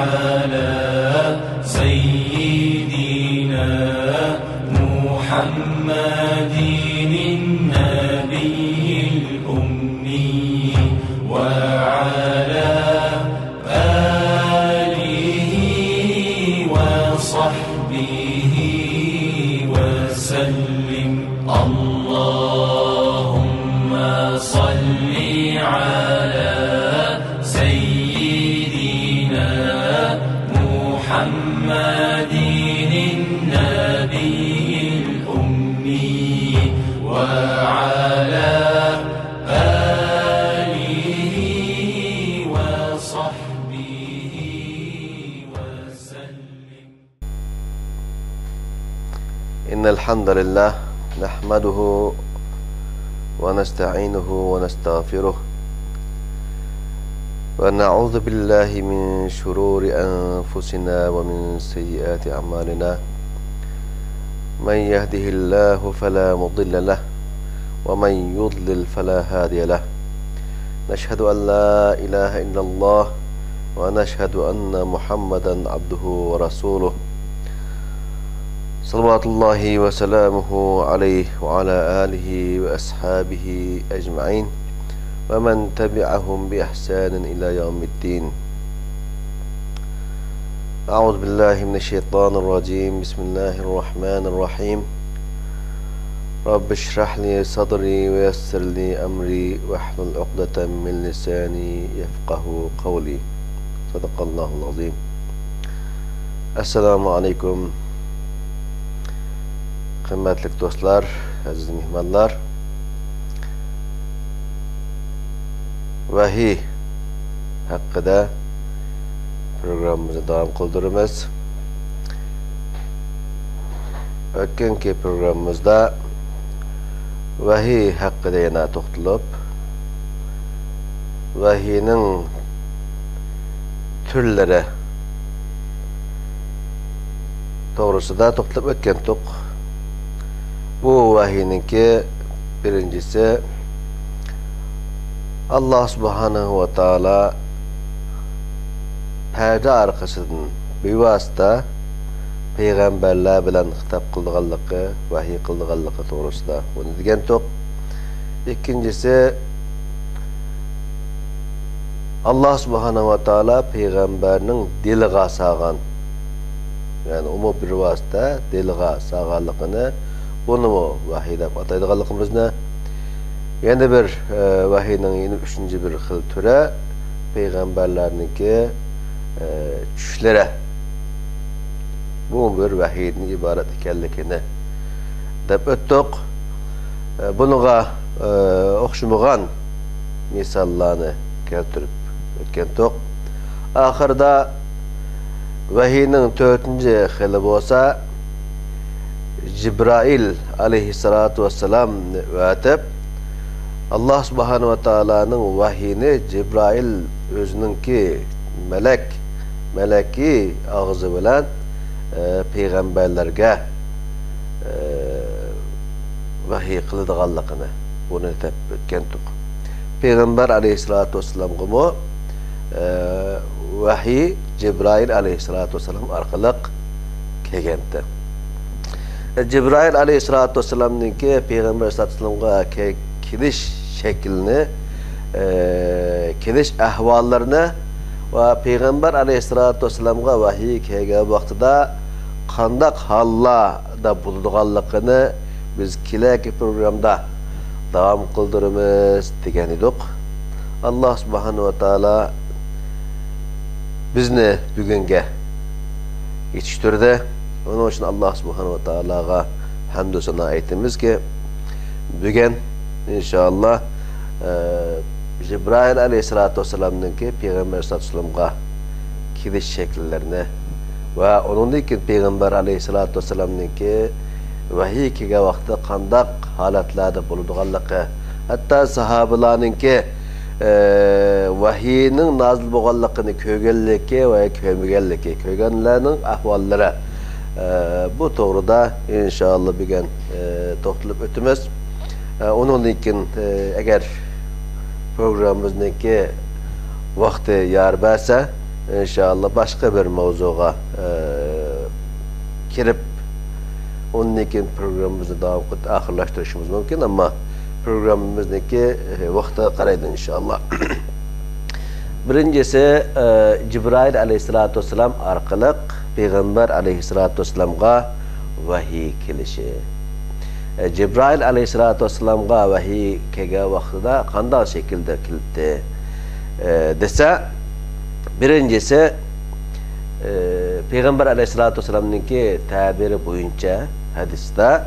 وعلى سيدنا محمد النبي الأمي وعلى آله وصحبه وسلم. اللهم صل على سيدنا محمد النبي الأمي وعلى آله وصحبه وسلم. إن الحمد لله نحمده ونستعينه ونستغفره ونعوذ بالله من شرور أنفسنا ومن سيئات أعمالنا. من يهده الله فلا مضل له ومن يضلل فلا هادي له. نشهد أن لا إله إلا الله ونشهد أن محمدا عبده ورسوله صلوات الله وسلامه عليه وعلى آله وأصحابه أجمعين ومن تبعهم بإحسان إلى يوم الدين. أعوذ بالله من الشيطان الرجيم. بسم الله الرحمن الرحيم. رب اشرح لي صدري ويسر لي أمري واحلل عقدة من لساني يفقه قولي. صدق الله العظيم. Assalamu alaikum. Kıymetli dostlar, aziz mihmanlar. Vahiy hakkında programımızı devam kıldırırız. Ötkenki programımızda vahiy hakkında yana toxtulup, vahiynin türleri doğrusu da toxtulup ötkendik. Bu vahiyninki birincisi Allah subhanahu ve taala perde arkasından bir vasıta peygamberler bilen hitap kıldıqanlıqı, vahiy kıldıqanlıqı doğrusunda bunu degendik. İkincisi Allah subhanahu ve taala peygamberinin diliga sağan, yani umu bir vasıta diliga sağanlıqını bunu vahiy dep ataydiganlığımızda. Yeni bir vahiynin yeni üçüncü bir xil türe peygamberlerinki düşlere bu bir vahiyden ibaret ekenligini dep ötdük. Bunuga oxşamagan misallarını keltirip ötkendik. Ahirda vahiynin dördüncü xili bolsa Cibrail aleyhissalatu vesselam ötüp Allah subhanahu ve taala'nın vahiyini Cibrail özününki meleki ağzı bilen peygamberlerge vahiy kılıdığanlıqını bunu tep ötkendik. Peygamber aleyhissalatu vesselam'ı vahiy Cibrail aleyhissalatu vesselam arkalık kelgendi. Cibrail aleyhissalatu vesselam'nınki peygamber sallallahu aleyhi ve sellem'e keliş şeklini, keliş ahvallarını ve peygamber aleyhissalatu vesselam'a vahiy kelgen vaqtida qandaq hallarda bulduğanlıqını biz keleki programda devam kıldırımız degen edik. Allah subhanahu ve taala bizni bugünge yetiştirdi. Onun için Allah subhanahu ve taala'ga hamd sana aytamiz ki bugün inşallah Cibrail aleyhissalatu vesselam'nınki peygamber sallallahu aleyhi ve sellem'ga keliş şekillerini ve onunki peygamber aleyhissalatu vesselam'nınki vahiy kelgen vaqtda qandaq halatlarda bulduğanlıqı, hatta sahabalarınki vahiynin nazil bolganlıqını kögenliki ve kömegenliki, kögenlerinin ahvallары bu doğruda inşallah bugün toxtulup ötümüz. Onun için eğer programımızdaki vakti yar berse inşallah başka bir mavzuga kirip ondan keyin programımızı devam qilib ahirlashtirishimiz mumkin, ama programımızdaki vaqtga qaraydi inşallah. Birincisi Cibrail aleyhissalatu vesselam arqali Peygamber aleyhissalatu vesselamga vahiy kelishi. Cibrail aleyhissalatu vesselamga vahiy kelgan vaqtida qanday shaklda keldi desa, birincisi Peygamber aleyhissalatu vesselam'ninki tabiri boyunca hadiste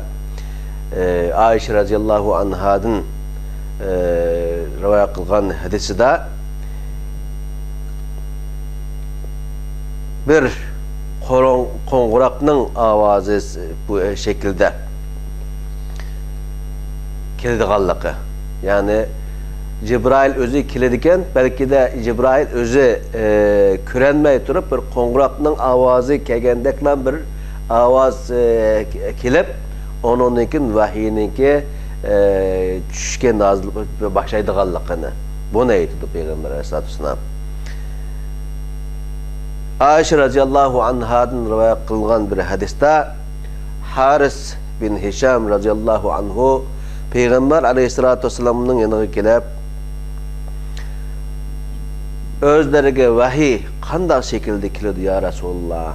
Ayşe radıyallahu anhadan rivayet kılgan hadiside bir qo'ng'iroqning ovozi bu şekilde keladiganligi, ya'ni Cibrail o'zi keladigan, belki de Cibrail o'zi ko'ranmay turib bir qo'ng'iroqning ovozi kelgandeklan bir ovoz kelib, ondan keyin vahiyniki tushga nozil boshlaydiganligini buni aytdi Peygamber aleyhissalatu vesselam. Ayşe radıyallahu anhadan rivayet kılgan bir hadiste Haris bin Hişam radıyallahu anhu Peygamber aleyhissalatu vesselam'nın yanına gelip özlerine vahiy qanday şekilde keldi ya Resulullah,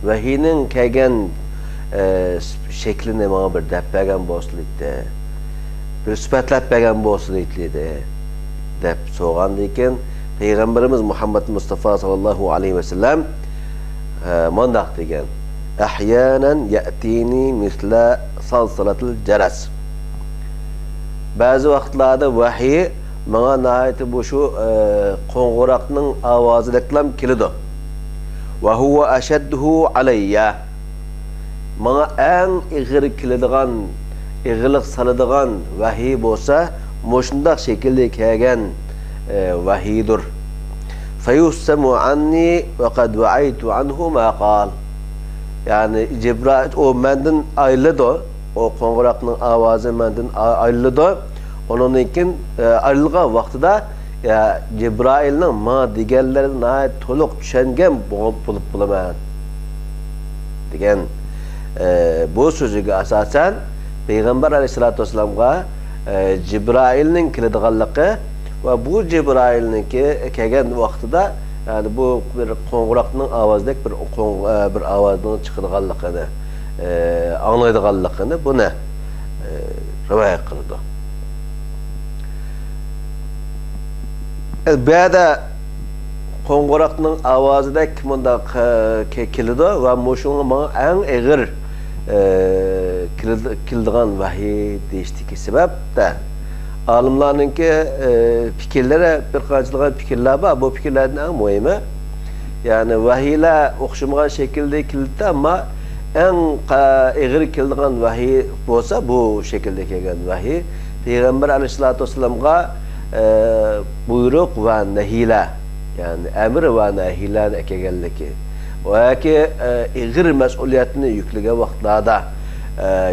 vahiyning kelgan şeklini bana bir dep bergen bolsun deydi, bir sifatlab bergen bolsun deydi dep so'rgandan keyin Peygamberimiz Muhammed Mustafa sallallahu aleyhi ve sellem mandaq degan: ahyanan ya'tini misla salsalatil jaras. Bazı vaqtlarda vahiy bana nihayet bu şu qo'ng'iroqning ovozideklam keladi. Ve huve ashadduhu alayya. Bana en ig'ir keladigan, ig'irlik saladigan vahiy bo'lsa, mushundaq şekilde kelgan vahiydir. Feyussemu anni ve kad va'aytu anhu ma qal. Yani Cibrail o menden ayrıldı, o qo'ng'iroqning ovozi menden ayrıldı. Onun için ayrılgan vaqtida Cibrailning ma deganlarini to'liq tushungan bo'lib bo'laman degan bu so'ziga asosan Peygamber aleyhissalatu vesselam'ga Cibrailning keladiganligi ve bu Cibrail'ninki kelgan vaqtida, yani bu bir qo'ng'iroqning ovozidek bir ovozning chiqadiganligini anglaydiganligini buni rivoyat qildi. Ba'da qo'ng'iroqning ovozidek bundaq keldi ve mushunga menga eng ig'ir keladigan vahiy deyishdiki sebab da alimlarninki fikirlere bir qanchalar fikirlar var. Bu fikirlerden en muhimi, yani vahiyler o'xshamagan şekilde keldi, ama en ig'ir keladigan vahiy bo'lsa bu şekilde kelgan vahiy Peygamber aleyhissalatu vesselam'ga buyruq ve nehiyler, yani emir ve nehiyler kelganligi va ki ig'ir mas'uliyatni yuklagan vaqtlarda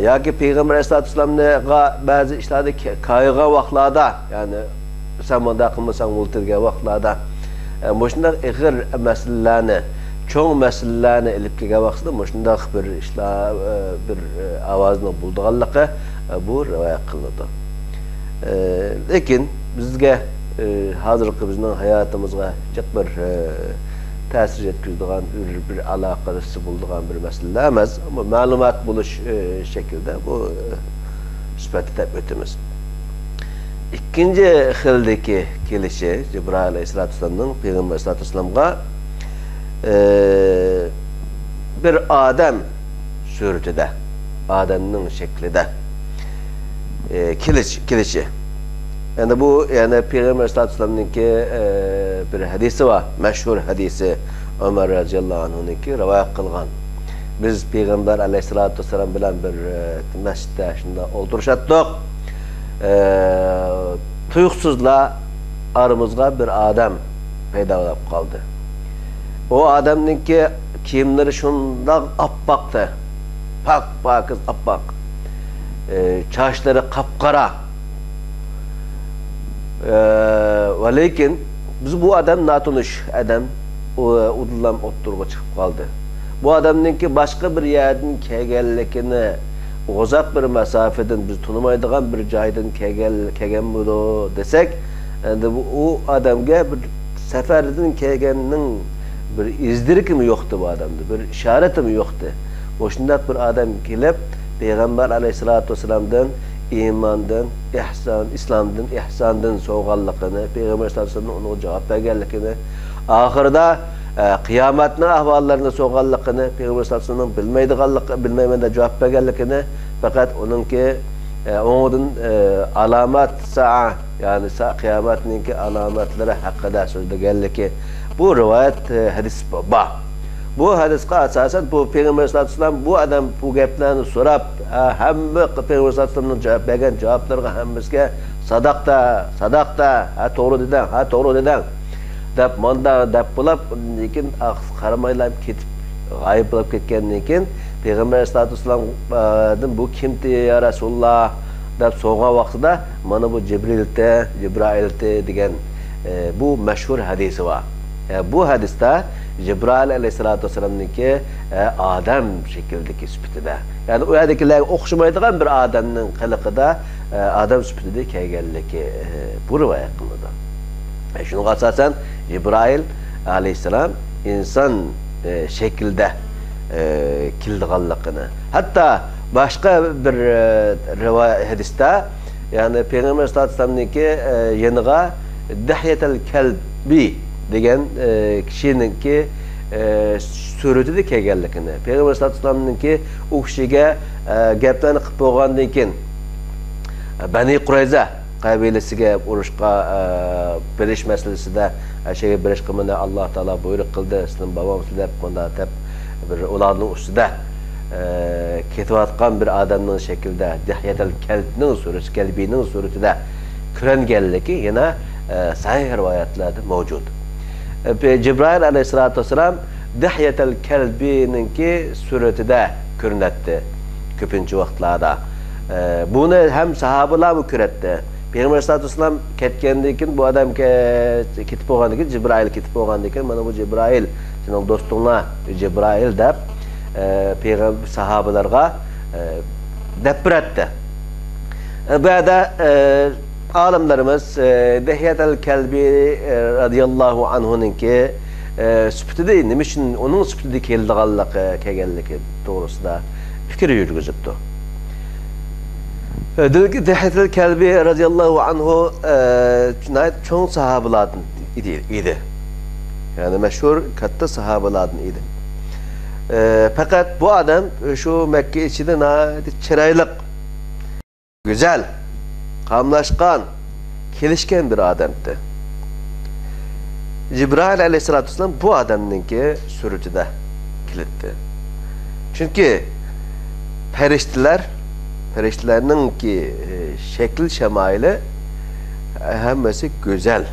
yoki Peygamber aleyhissalatu vesselam'ga bazı işlerde kaygan vaqtlarda, yani sen bunda qilmasang bo'ltirgan vaqtlarda mushundaq ig'ir masalalarni, cho'ng masalalarni ilib kelgan vaqtida mushundaq bir ishlar bir ovozni bo'ldiganligi bu rivoyat qilinadi. Lekin bizga hozirgi bizning hayotimizga jiq bir ta'sir etkizadigan bir aloqasi bo'ladigan bir masala emas, ama ma'lumot bo'lish şekilde bu sifatida o'tamiz. İkinci xildagi kelishi Cibrail aleyhissalatu vesselam'ning Peygamber aleyhissalatu vesselam'ga bir adam suretida, adamning shaklida kelishi. Yani bu, yani Peygamber aleyhissalatu vesselam'ninki bir hadisi var, meşhur hadisi Ömer radıyallahu anh'ninki rivayet kılgan. Biz Peygamber aleyhissalatu vesselam bilen bir mescitte şunda oturuşattık. Tuyuksuzla aramızda bir adam peyda olup kaldı. O adamninki kiyimleri şundan appaktı. Pakız appak. Çarşları kapkara. Ve lakin biz bu adam natunuş adam, udulam otturga çıkıp kaldı. Bu adamınki başka bir yerden kelgenlikini uzak bir mesafeden biz tanımaydigan bir joydan kelgen budu desek, endi bu adamga bir seferden kelgenning bir izdirikimi yoktu bu adamda, bir işaretimi yoktu. Boşundak bir adam gelip Peygamber aleyhissalatu vesselam'dan imandan, İslam'dan, ihsandan soğallıkını, Peygamber aleyhissalatu vesselam'ın ona cevap vergenlikini, ahırda kıyametinin ahvallarına soğallıkını, Peygamber aleyhissalatu vesselam'ın bilmeymeden cevap vergenlikini, fakat onunki onun alamat sa'a, yani kıyametinin alamatları hakkında sözlegenliki, bu rivayet hadis var. Bu hadisga asasen bu Peygamber sallallahu aleyhi ve sellem bu adam bu gaplarni so'rab, hamma Peygamber sallallahu aleyhi ve sellemning javob bergan javoblarga hammasiga sadaqta, ha to'g'ri deding deb manda deb bo'lib, lekin qaramaylar ketib g'oyib bo'lib ketgandan keyin Peygamber sallallahu aleyhi ve sellem'dan bu kimdi ya Rasulullah deb so'ragan vaqtida mana bu Cibrail'te degan bu meşhur hadisi var. Bu hadiste Cibrail aleyhissalatu vesselam'nınki adam şekildeki süpütüde. Yani o yerdekiler okşamaydıgan bir adamın kılıkıda adam süpütüde kelgenliki bu rivayet kılıdı. Şunu asasen Cibrail aleyhisselam insan şekilde kildiğanlıkını. Hatta başka bir rivayet hadiste yani Peygamber sallallahu aleyhi ve sellem'nınki yanıga Dihyetel Kelbi degan kishininki surati de kelganligini, Peygamber sallallohu alayhi vasallamninki u kishiga gaplarni qilib bo'lgandan keyin Bani Qurayza qabilasiga urushga berish masalasida shayga berish qilmani Alloh taolo buyruq qildi, sizning bobomiz deb bunda deb bir ularning ustida ketayotgan bir odamning shaklida Dihyetel Kelbining suratida ko'ringanligi yana sahih rivoyatlarda mavjud. Cibrail aleyhissalatu vesselam Dihyetel Kelbi'ninki suretide görünetdi köpüncü vaxtlarda. Bunu hem sahabeler mı köretti? Peygamber aleyhissalatu vesselam ketkendikin bu adam ketip olgandikin Cibrail ketip olgandikin mana bu Cibrail senin dostuna Cibrail dep Peygamber sahabelerga dep etti. Burada alimlerimiz Dihyetel Kelbi radıyallahu anhu'nunki süpütüde nimişin onun süpütüde kelganligi doğrusunda fikir yürgüzüptü. Dihyetel Kelbi radıyallahu anhu çoğun sahabelardan idi. Yani meşhur katta sahabelardan idi. Fakat bu adam şu Mekke içinde çiraylık, güzel, kamlaşkan, kelişken bir adamdı. Cibrail aleyhissalatu vesselam bu adamınki sürücüde kilitti. Çünkü periştilerinin ki şekil şemaili hemmesi güzel.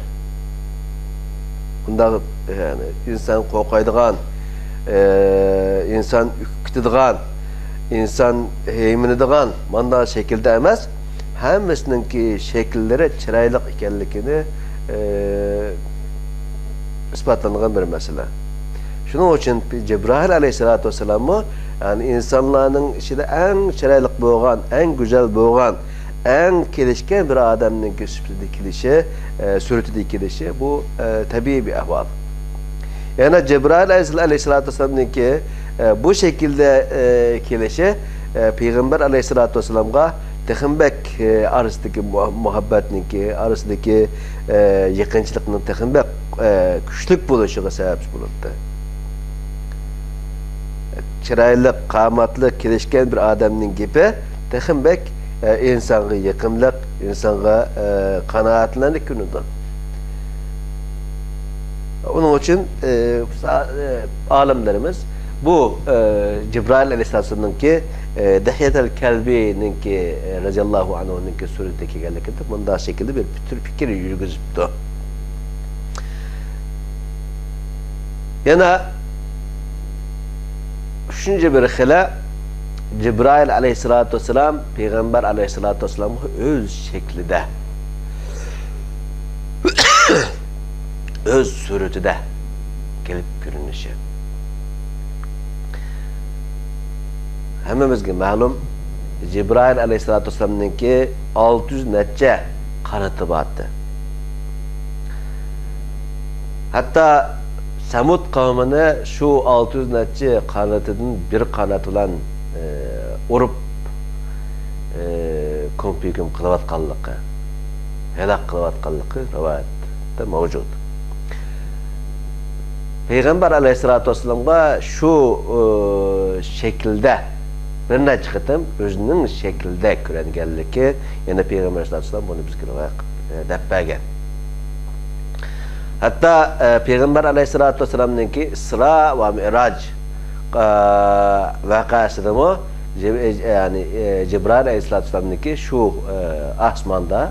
Bunda yani insan korkaydıgan, insan ürkütüdügan, insan heyminidigan manda şekilde emez. Hemmesininki şekilleri çiraylık ikenlikini ispatlanılan bir mesele. Şunun için Cibrail aleyhissalatu vesselam'ı yani insanların içinde en çiraylık boğan, en güzel boğan, en kelişken bir adamın süpütü sürütü dikilişi bu tabii bir ahval. Yani Cibrail aleyhissalatu vesselam'ınki bu şekilde kelişi Peygamber aleyhissalatu vesselam'a texinbek arasındaki muhabbetninki, arasındaki yakınçılıkның texinbek güçlük buluşuğa sebep bulundu. Çiraylı, qamatlı, kelişken bir adamның gibi texinbek insanğa yakınlık, insanğa kanaatlanık günüdür. Onun için alimlerimiz bu Cibrail aleyhisselam'ınki Dihyetel Kelbi'ninki radıyallahu anhu'nunki suretdeki gellikinde bunda şekilde bir tür fikir yürgüzüptü. Yana üçüncü bir hile Cibrail aleyhissalatu vesselam Peygamber aleyhissalatu vesselam'ı öz şeklide öz suretide kelip görünüşü. Hammamizga ma'lum Cibrail aleyhissalatu vesselam'ninki 600 neçe kanıtı vardı. Hatta Samud kavmini şu 600 neçe kanıtının bir kanat ulan urup kompüküm kılavatkanlıkı, helak kılavatkanlıkı rivayette mevcut. Peygamber aleyhissalatu vesselam'a şu şekilde bir neçe kıtım özünün şekilde körengenliki, yani Peygamber aleyhissalatu vesselam bunu bizge rivayet deppagen. Hatta Peygamber aleyhissalatu vesselam'ninki Isra ve Mi'raj vakasıda mı yani Cibrail aleyhissalatu vesselam'ninki şu asmanda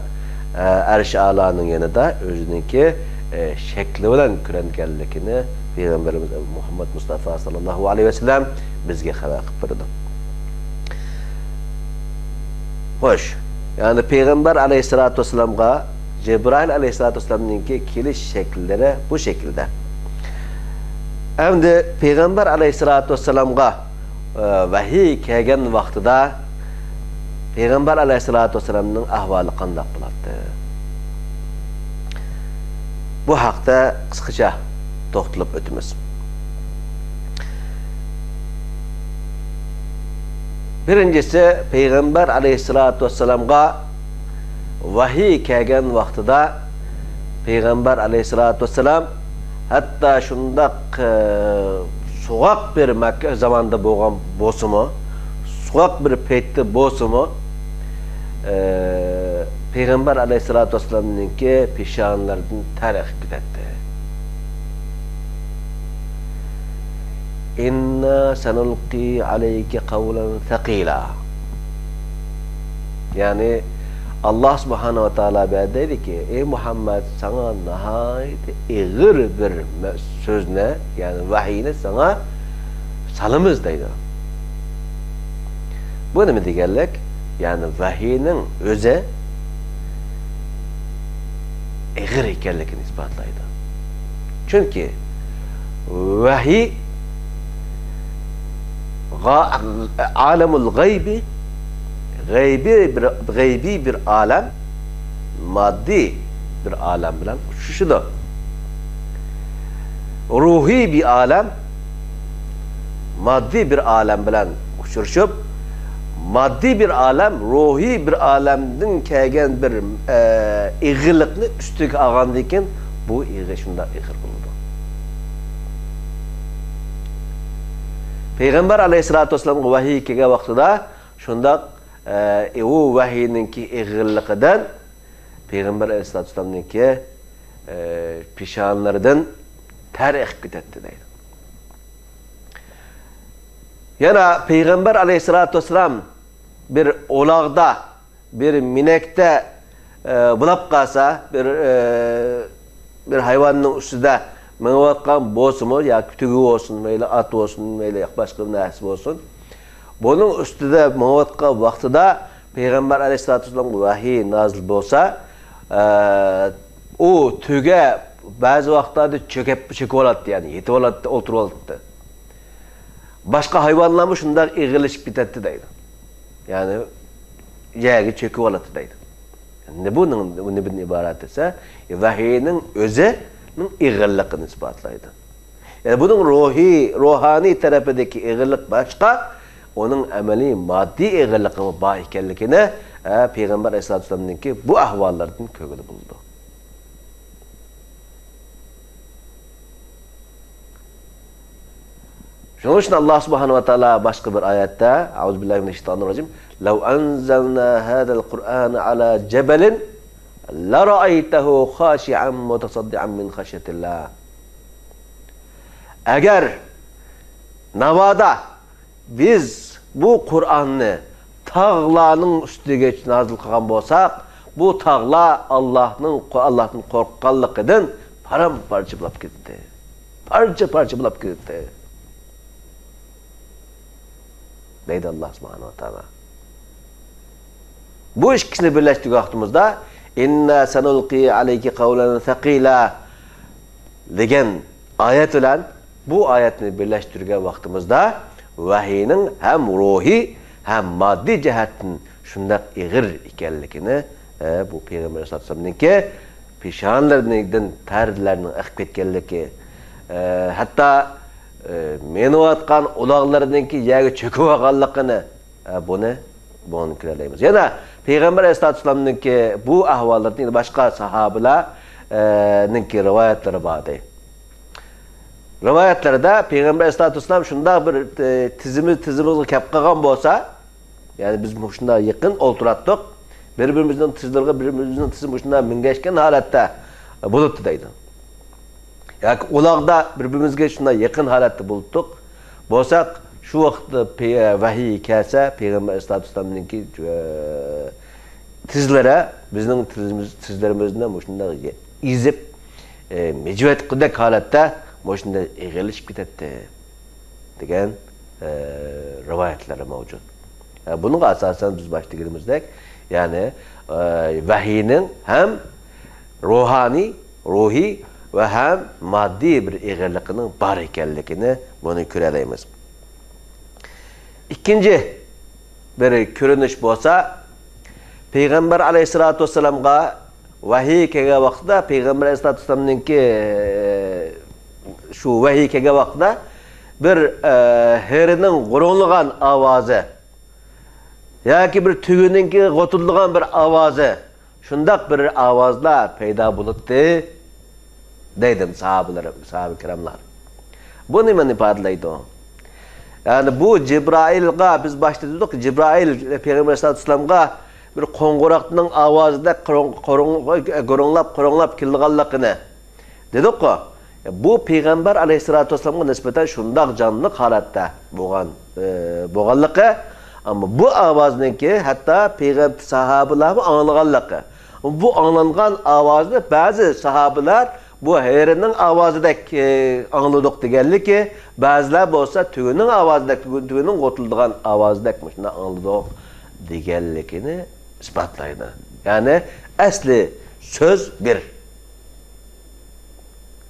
Erş-i Ala'nın yanında özününki şekli olan körengenlikini Peygamberimiz Muhammed Mustafa sallallahu aleyhi ve sellem bizge haber kıpırdı. Hoş. Yani Peygamber aleyhissalatu vesselam'a Cebrail aleyhissalatu vesselam'ninki keliş şekilleri bu şekilde. Endi Peygamber aleyhissalatu vesselam'a vahiy kelgen vaqtida Peygamber aleyhissalatu vesselam'ning ahvoli qanday bo'ladi? Bu haqda qisqacha to'xtalib o'tamiz. Birincisi Peygamber aleyhissalatu vesselam'a vahiy kelgen vaqtida Peygamber aleyhissalatu vesselam hatta şundaq soğuk bir Mekke zamanında boğan bosumu, soğuk bir peytli bosumu Peygamber aleyhissalatu vesselam'ninki pişanlardan tarih gidetti. İnna sanulqi aleyke kavlen thaqila. Yani Allah subhanahu ve teala dedi ki ey Muhammed sana nihayet ağır bir sözne yani vahiyini sana salımız deydi. Bu ne degerlik? Yani vahiyinin özü ağır ekenlikini ispatlaydı. Çünkü vahiy alemul gaybi gaybi bir alem maddi bir alem bilen uçuşudur. Ruhi bir alem maddi bir alem bilen uçuşup maddi bir alem ruhi bir alemden kelgen bir ağırlıkını üstüge algandayken bu ağır şunda ağır bulundu. Peygamber aleyhissalatu vesselam vahiy kelgen vaqtida şunda o vahiyninki ağırlıkıdan Peygamber aleyhissalatu vesselam'ninki pişanlardan tarih gidetti deydi. Yana Peygamber aleyhissalatu vesselam bir olağda, bir minekte bulap kalsa, bir hayvanın üstünde menvatkan bozumu ya kütüğü olsun, veya at olsun, veya başka bir nesip olsun. Bunun üstünde menvatkan vaktida Peygamber aleyhissalatu vesselam vahiy nazil olsa, o tüge bazı vaktlarda çöküp oladı yani, yetip oladı, oturup oladı. Başka hayvanlar şundan ağırlaşıp bitetti deydi. Yani yeri çöküp oladı deydi. Yani bunun ne bir ibaret ise vahiyinin özünün ağırlığını ispatlaydı. Yani bunun ruhani tarafındaki ağırlık başka, onun ameli maddi ağırlığının bahikellikine Peygamber aleyhissalatu vesselam'ninki bu ahvallardan kögülü buldu. Şunun için Allah subhanahu ve teala başka bir ayette Euzubillahimineşşeytanirracim لَوْ أَنْزَلْنَا هَذَا الْقُرْآنَ عَلَى جَبَلٍ لَرَأَيْتَهُ خَاشِعًا مُتَصَدِّعًا مِنْ خَشْيَةِ اللّٰهِ. Eğer Navada biz bu Kur'an'ı tağlarının üstüge nazil kılgan bolsak, bu tağlar Allah'ın korkkanlıkıdan paramparça bulap gitti. Parça bulap gitti. Deydi Allah subhanahu wa ta'ala. Bu ikisini birleştirdik vaxtımızda inna sanulqi aleyki kavlen thaqila degen ayet bilan bu ayetni birleştirgen vaktimizde vahiyning hem ruhi hem maddi cihetin şundak ig'ir ekanligini bu Peygamber sallallohu alayhi vasallamningki peshonalaridan tarlarning aqib ketganligi hatto meniyotgan uloqlariningki yerga cho'kib olganligini bunu ko'ramiz. Yana Peygamber sallallohu alayhi vasallamningki bu ahvollarni boshqa sahobalarningki rivoyatlari bor. Rivayetlarda Peygamber sallallohu alayhi vasallam şunda bir tizimizga kelib qolgan bo'lsa, yani biz şunda yaqin o'tiratdik, bir-birimizning tizim şunda mingashgan holatda bo'libdi deydi. Yoki uloqda bir-birimizga şunda yaqin holatda bo'ldik. Bo'lsak, shu vaqtda vahiy kelsa, Peygamber sallallohu alayhi vasallamningki tizlari bizning tizlarimizdan şunda izib mecbet qildik holatda boşunda eğilişip gidetti degan rivayetleri mevcut. Bunun asasen biz başta girdiğimizde yani vahiynin hem ruhi ve hem maddi bir eğerliğinin bar ekanligini bunu göreleyimiz. İkinci bir görünüş bolsa Peygamber aleyhissalatu vesselam'a vahiy kelgan vaqtda Peygamber aleyhissalatu vesselam'ninki şu vahiy kelgan vaqtda bir herining g'urunglagan ovozi yoki bir tuguningki g'otilgan bir ovozi shundoq bir ovozlar paydo bo'libdi deydi sahabi kiramlar. Bu nimani ifodalaydi? Yani bu Cibrailga biz başta dedik ki Cibrail Peygamber sallallohu alayhi vasallamga bir qo'ng'iroqning ovozida qo'ronglab kelganligini dedik ku. Bu Peygamber aleyhissalatu vesselam'a nispeten şundak canlılık halatta boğanlıkı ama bu avaznınki hatta Peygamber sahabeler anlaganlıkı. Bu anlanan avazını bazı sahabeler bu herinin avazıdek anladık degenli ki bazılar olsa tüğünün avazıdek tüğünün qotulduğun avazıdekmiş anladık degenlikini ispatlaydı. Yani asli söz bir.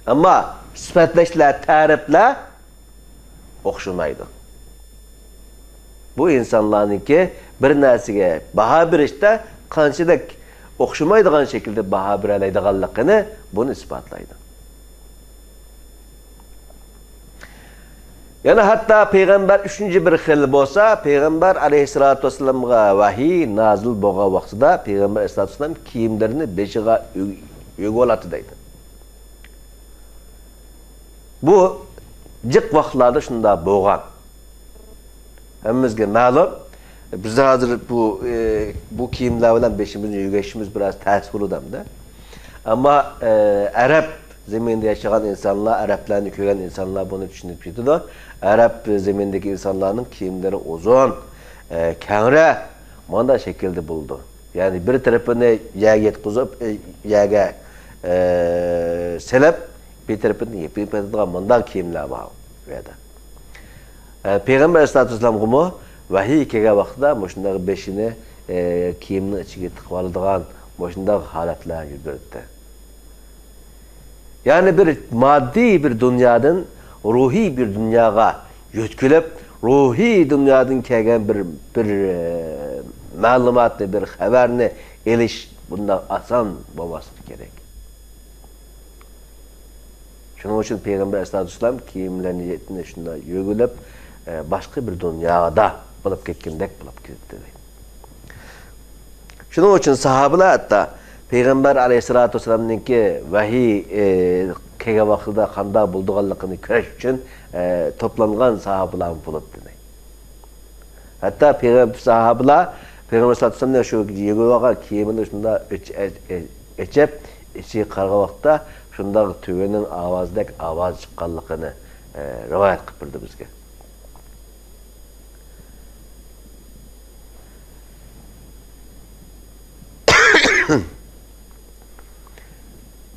Ama sifatleşler, tarifler o'xshamaydi. Bu insanlarınki bir narsaga baho berishda qanchalik o'xshamaydigan şekilde baho beradiganligini bunu isbotlaydi. Yani hatta Peygamber üçüncü bir xil bo'lsa, Peygamber aleyhissalatu vesselam'a vahiy nazil bo'lgan vaqtida Peygamber aleyhissalatu vesselam kiyimlarini beshiga yo'g'ib oladi deydi. Bu cık vaqtlarda şunda boğan. Hemimizge ma'lum. Biz hazır bu kiyimler bilan beşimizni yugashimiz biraz ters bo'ladi. Ama Arap zeminde yaşayan insanlar, Araplarni ko'rgan insanlar bunu düşünüp yetdi. Arap zemindeki insanların kiyimleri uzun, kengra, mana şekilde buldu. Yani bir tarafını yerga yetkazib, yerga selep bir tarafını yapıp bundan kiyimler var. Peygamber sallallahu aleyhi ve sellem vahiy kelgan vaqtda shunday beshini kiyimning ichiga tiqib oladigan shunday holatlar yuz berdi. Yani bir maddi bir dünyadan ruhi bir dünyaga yo'tkilib, ruhi dünyadan kelgan bir ma'lumotni, bir xabarni elish bundan oson bo'lmasi kerak. Şunun için Peygamber sallallahu aleyhi ve sellem kiyimlerini şunday yögülüp başka bir dünyada bulup ketgendek bulup ketdi. Şunun için sahabeler hatta Peygamber aleyhissalatu vesselam'ninki vahiy kelgan vaqtida qanday bo'lganligini ko'rish uchun toplangan sahabelar bo'libdi. Hatta sahabelar Peygamber sallallahu aleyhi ve sellem şu yögülüp olgan kiyimini şunday içip içi qargan vaqtda şunday tüğünün avazdak avaz çıqqanligini rivayet qilib berdi bizga.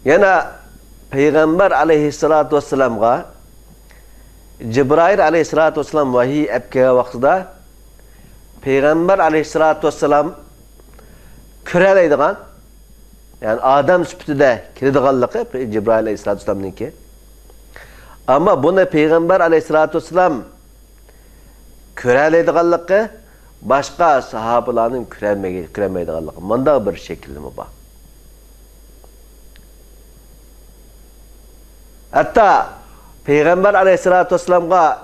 Yana Peygamber aleyhissalatu vesselam'a Cibrail aleyhissalatu vesselam vahiy kelgan vaqtida Peygamber aleyhissalatu vesselam ko'ralaydigan yani Adam süptüde kilidi Cibrail aleyhissalatu vesselam'ninki Ama bunu Peygamber aleyhissalatu vesselam köreleydiganlığı başka sahabalarının köremeydiganlığı. Manda bir şekilde mi var? Hatta Peygamber aleyhissalatu vesselam'a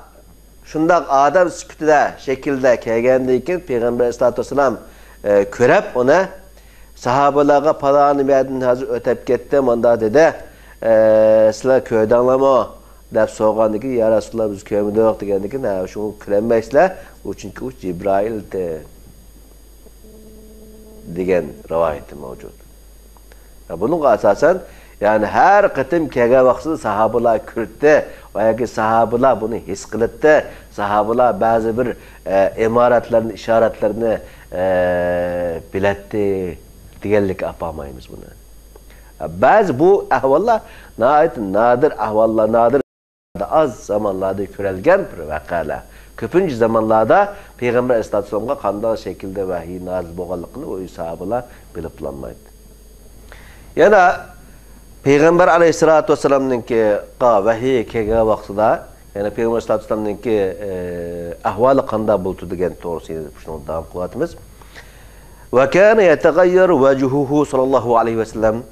şundak adam sıfatida şekilde kelgendiyken Peygamber aleyhissalatu vesselam körep ona sahabalarga palani merdin hazır ötep ketdi manda dedi sizlar köydanlama dep soğandaki ya Resulullah biz köymede yok degendiki ne şunu kürenmeysizler bu çünkü o Cibrail degen rivayeti mevcut. Bunun asasen yani her kıtım kege vaxtı sahabalar kürtti veya sahabalar bunu his kılıttı. Sahabalar bazı bir imaratlarını, işaretlerini biletti diyenlik yapamayız bunu. Bazı bu ahvallar nadir ahvallar, nadir az zamanlarda körelgen bir vakala. Köpüncü zamanlarda Peygamber Aleyhisselam'a kandan şekilde vahiy nazil bolganlygini o sahabalar bilip bilanmaydı. Yana Peygamber Aleyhissalatu vesselam'nınki vahiy kelgen vaqtida, yani Peygamber Aleyhissalatu vesselam'nınki ahvalı kanda bultu degen to'g'risida shuni davom qilyapmiz. Ve kana yetagayyaru vajhuhu sallallahu aleyhi ve sellem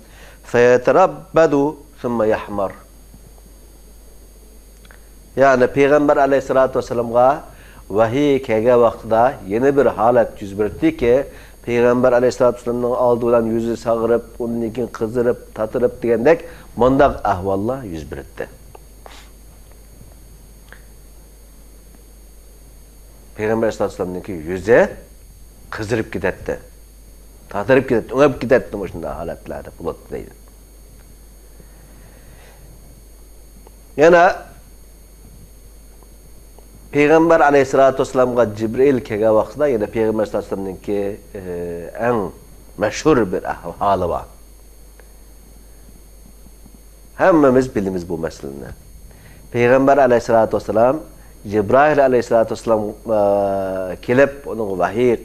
feyeterabbadu thumma yahmar. Yani Peygamber Aleyhissalatu vesselam'a vahiy kelgen vaqtida yeni bir holat yuz berdi ki Peygamber Aleyhissalatu vesselam'ın aldı olan yüzü sağırıp, onun için kızdırıp, tatırıp diyendek mondak ahvallar yüz berdi. Peygamber Aleyhissalatu vesselam'ın yüzü kızdırıp gidetti. Tatırıp gidetti, öngöp gidetti bu şunda halatlarda bulut deydi. Yana Peygamber Aleyhissalatu vesselam'a Cibril kelgen vaqtida yana Peygamber Aleyhissalatu vesselam'nınki en meşhur bir hali var. Hemmemiz bilimiz bu meseleni. Peygamber Aleyhissalatu vesselam Cibril Aleyhissalatu vesselam kelip onun vahiy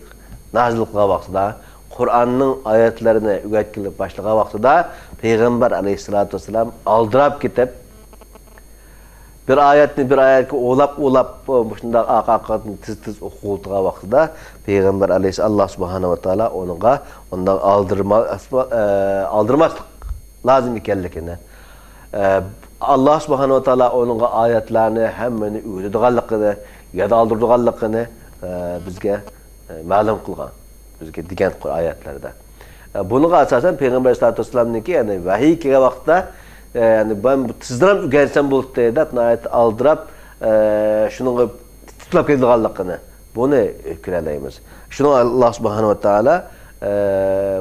nazil kılgan vaqtida Kur'an'ın ayetlerini ügetkilip başlagan vaqtida Peygamber Aleyhissalatu vesselam aldırap ketip bir ayetki olap şunda akakatını tiz okuduğu vaqtida Peygamber Aleyhissalatu Allah Subhanahu ve Taala ondan aldırmaslık lazım ekenligini Allah Subhanahu ve Taala onun ayetlerini hemmeni öğretiganligini ya da aldırdıganligini bizge ma'lum kılgan. Bizge degan ayetlerde. Bunga asasen Peygamber Aleyhissalatu vesselam'nınki yani vahiy kelgen vaqtida yani ben tizdiram ügensem boldu deydi, nayet aldırap şunun tutlap keldiganligini bunu öküreleymiz. Şunu Allah Subhanahu ve Taala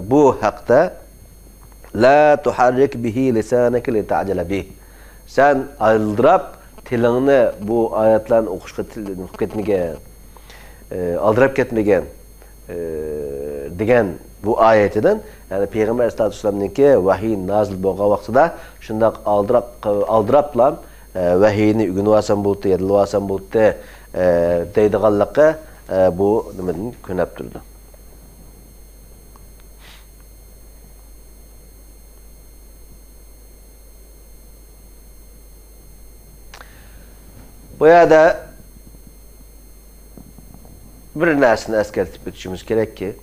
bu hakta la tuharrik bihi lisanaka li ta'jala bih. Sen aldırap tilini bu ayetlerin okuşqa ketmegen, aldırap ketmegen degan bu ayetinden yani Peygamber Aleyhissalatu vesselam'nınki vahiy nazil bolgan vaqtida şundaq aldıraplan vahiyni ügünüvasan boldu, yedilvasan boldu deydiganlığı bu nimadan könep turdu. Bu yerda bir narsani eskertip o'tishimiz kerak ki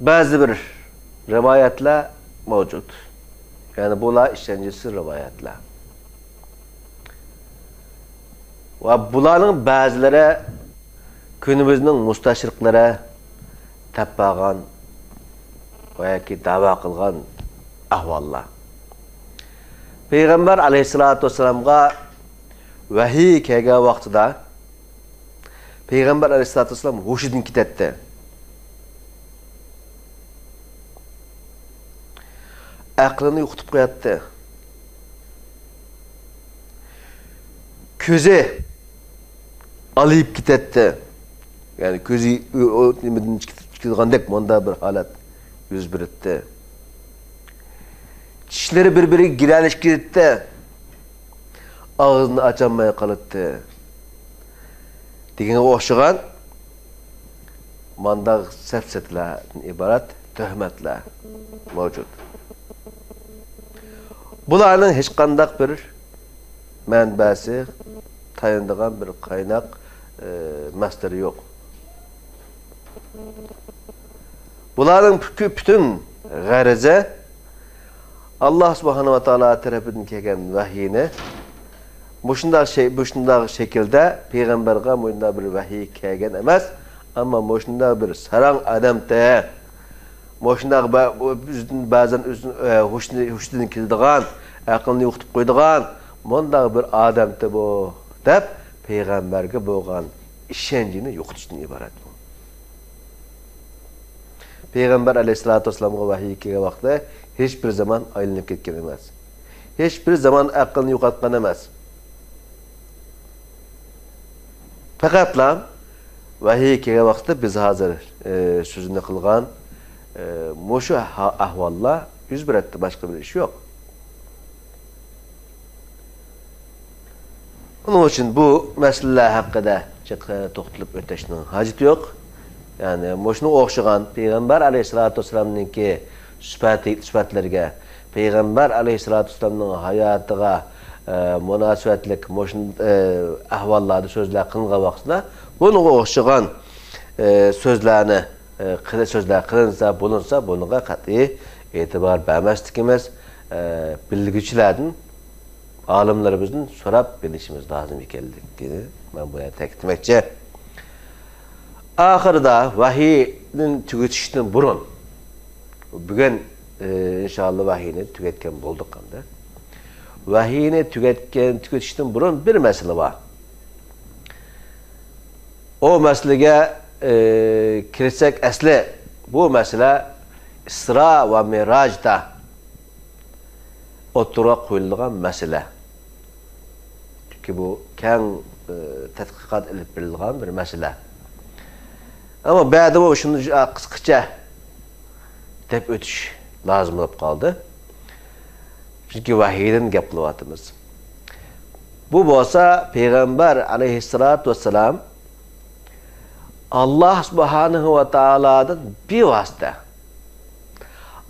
bazı bir rivayetler mevcut. Yani bular işkencesi rivayetler. Ve buların bazıları günümüzün mustaşriklere tappagan veya ki dava kılgan ahvallar. Peygamber Aleyhissalatu vesselam'a vahiy kelgen vaqtida Peygamber Aleyhissalatu vesselam huşidan ketdi. Aklını yo'qotib qo'yapti. Ko'zi alayib ketdi. Yani ko'zi nimadan chiqgandek manda bir holat yuz berdi. Tishlari bir-biriga giralishib ketdi. Og'zini ocholmay qoldi. Deganga o'xshagan manda safsatlardan iborat tuhmatlar mavjud. Bularning hech qanday bir mənbəsi, tayındığan bir qaynaq masderi yox. Bunların bütün qərizə Allah Subhanahu wa Taala tərəfindən gələn vəhyini bu şundaq şəkildə peyğəmbərə mündə bir vəhiy gələn emas, amma bu şundaq bir sarang adamda bu şundaq bəzən huşdan kildigan, aqlını yoxutub qoyduğan mündaq bir adamda bu deb peyğəmbərə bolğan işencini yoxutuşdan ibaret. Peyğəmbər Aleyhissalatu vesselam'a vahiy kelgan vaqtda hech bir zaman aylanib ketgan emas. Hech bir zaman aqlni yo'qotgan emas. Faqatla vahiy kelgan vaqtda biz hozir so'zini qilgan mushu ahvollar yuz beradi, boshqa bir ish yo'q. Onun uchun bu masalalar haqida to'xtalib o'tishning hojati yo'q. Yani moşunu o'xshagan Peygamber Aleyhissalatu vesselam'ninki sifatlarga, Peygamber Aleyhissalatu vesselam'ning hayotiga munosabatlik moşun ahvollarda so'zlar qilgan vaqtda bunga o'xshagan so'zlarni qilinsa, bulunsa, bunga qat'iy e'tibor bermaslik emas, bilguvchilardan, olimlarimizdan so'rab bilishimiz lozim ekanligini men bu yerda ta'kidlamoqchi. Ahırda vahiynin tüketişinin burun. Bugün inşallah vahiyni tüketken bulduk hamda. Vahiyni tüketişinin burun bir mesele var. O meseleye kirsek asli bu mesele İsra ve Miraj'da oturuğa koyulduğun mesele. Çünkü bu keng tədqiqat edilip verilgan bir mesele. Ama ba'di bu şunu qısqacha deb o'tish lazım bo'lib qoldi. Çünkü vahiydan gap qilyapmiz. Bu bo'lsa Peygamber Aleyhissalatu vesselam Allah Subhanahu wa Ta'ala'dan bir vasıta.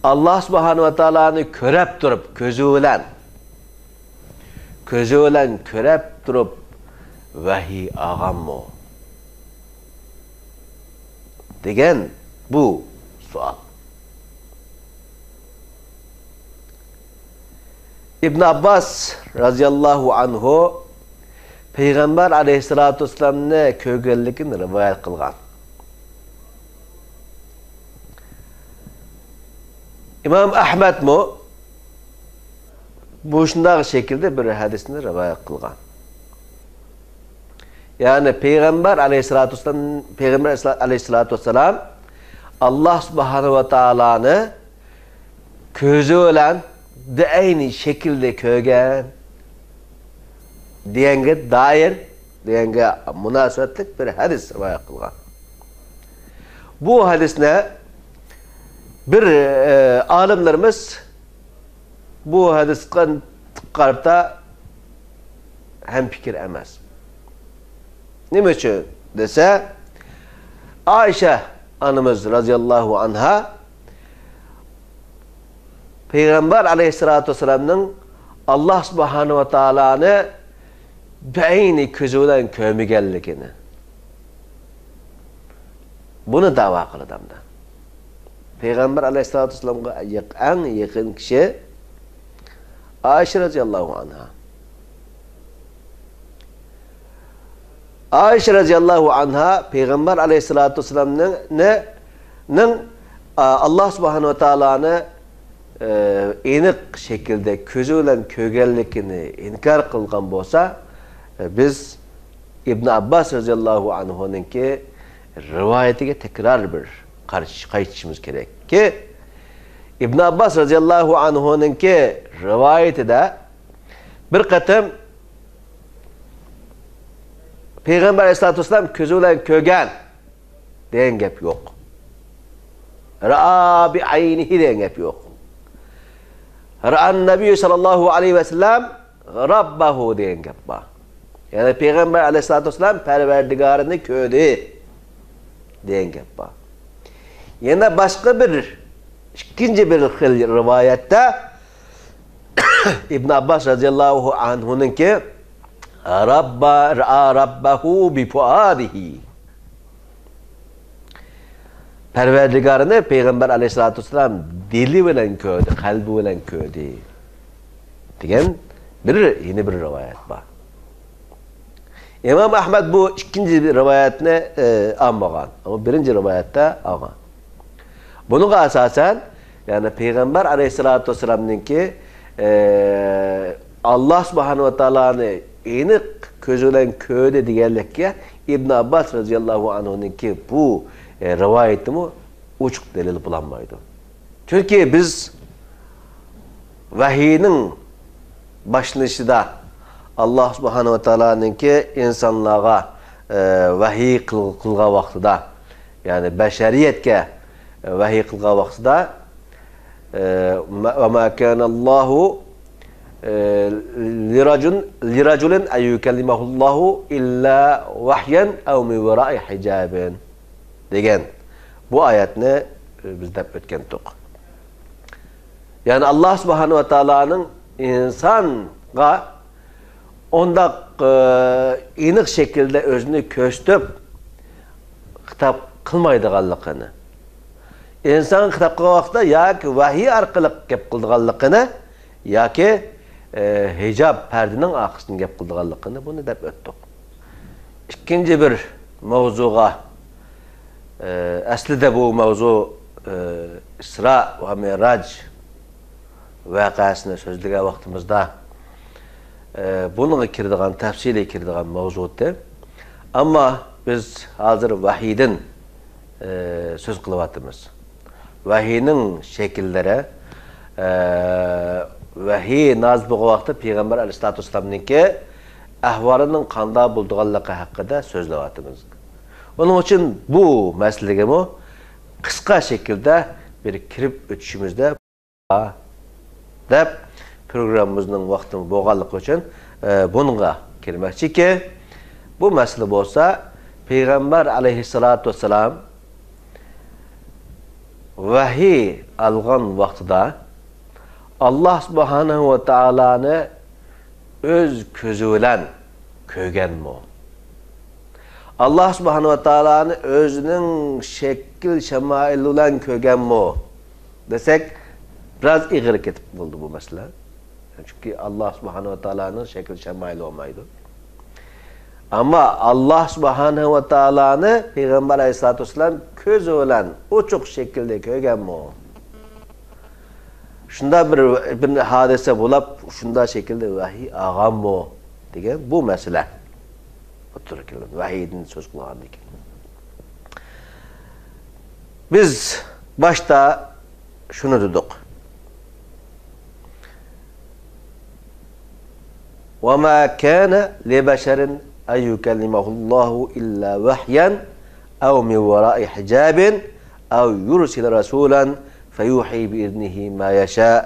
Allah Subhanahu wa Ta'ala'nı körep durup közü olan körep durup vahiy ağam mı? Degen bu sual. İbn Abbas radıyallahu anhu Peygamber Aleyhissalatu vesselam'ne kögellikini rivayet kılgan. İmam Ahmed mu bu şundaq şekilde bir hadisini rivayet kılgan. Yani Peygamber Aleyhissalatu vesselam Allah Subhanahu ve Taala'nı közü olan de aynı şekilde kögen diyenge dair diyenge münasebetlik bir hadis rivayet kılgan. Bu hadisne bir alimlerimiz bu hadiskan tıkkarıpta hemfikir emas. Nima uchun desa, Ayşe anamız radıyallahu anha Peygamber Aleyhissalatu vesselam'ның Allah Subhanahu wa Ta'ala'nı beyni közüden kömügellikini bunu dava kıldımda. Peygamber Aleyhissalatu vesselam'a en yakın kişi Ayşe radıyallahu anha. Ayşe radıyallahu anha Peygamber Aleyhissalatu vesselam'ın Allah Subhanahu wa Ta'ala'nı enik şekilde közüyle kögellikini inkar kılgan bolsa biz İbn Abbas radıyallahu anhu'nunki rivayetiga tekrar bir qaytishimiz gerek ki İbn Abbas radıyallahu anhu'nunki rivayetide bir qatım Peygamber Aleyhissalatu vesselam közüyle kögen deyen gap yok. Ra'a bi aynihi deyen gap yok. Ra'an Nebi sallallahu aleyhi ve sellem Rabbahu deyen gap var. Yani Peygamber Aleyhissalatu vesselam perverdigarını kördü deyen gap var. Yine başka bir ikinci bir rivayette İbn Abbas radıyallahu anhu'nun ki ra'a rabbahu bi fuadihi. Perverdigarını Peygamber aleyhissalatu vesselam dili bilen köydü, kalbi bilen köydü. Degen yeni bir rivayet var. İmam Ahmed bu ikinci bir rivayetine almagan. Ama birinci rivayette algan. Bunun asasen yani Peygamber aleyhissalatu vesselam'ınki Allah subhanahu ve ta'ala'nı yeni közülen köyde digerlikке İbn Abbas radıyallahu anhu'nunki bu rivayeti mi uçuk delil bulanmaydı. Çünkü biz vahiyinin başlanışında Allah subhanahu ve ta'ala'nınki insanlığa vahiy kılga vaxtıda yani beşeriyetke vahiy kılga vaxtıda ve ma kana Allahu liraculin en yukellimahullahu illa vahyen ev min vera'i hicabin degen bu ayetini biz de ötkendik. Yani Allah subhanahu ve ta'ala'nın insanga onda inik şekilde özünü köstüp hitap kılmaydıganlıqını insan hitap kılgan vaqtda yoki vahiy arqali gap qildiganligini yoki hijab perdenin arkasından gap qildiganligini bunu deb o'tdik. İkinci bir mavzuga aslida bu mavzu İsra ve Mirac vaqasini so'zlagan vaqtimizda bununla kirdigan, tafsili kirdigan mavzuda. Ama biz hazır vahiyden söz kılıvatımız. Vahiynin şekillere vahiy nazil bo'lgan vaqtda Peygamber aleyhissalatu vesselam'nınki ahvalının qanda bulduğanlığı hakkında sözlevatımız. Onun için bu meselege kısa şekilde bir kirip ötüşümüzde dep programımızın vaktini boğallık için bununla kirmekçi ki bu mesele olsa Peygamber aleyhissalatu vesselam vahiy algan vaxtıda Allah subhanahu ve ta'ala'nı öz közü bilen kögen mi? Allah subhanahu ve ta'ala'nı özünün şekil şemail bilen kögen mi? Desek biraz iğri ketip buldu bu mesele. Çünkü Allah subhanahu ve ta'ala'nın şekil şemail olmaydı. Ama Allah subhanahu ve ta'ala'nı Peygamber aleyhissalatu vesselam közü bilen uçuk şekilde kögen mi? Şunda bir hadise bulup şunda şekilde vahiy ağam mı degen bu mesele. Otururken vahiyden söz kılandık. Biz başta şunu dedik. وَمَا كَانَ لِبَشَرٍ اَنْ يُكَلِّمَهُ اللّٰهُ اِلَّا وَحْيًا اَوْ مِنْ وَرَاءِ حِجَابٍ اَوْ يُرْسِلَ رَسُولًا فَيُوحِي بِإِذْنِهِ مَا يَشَاءُ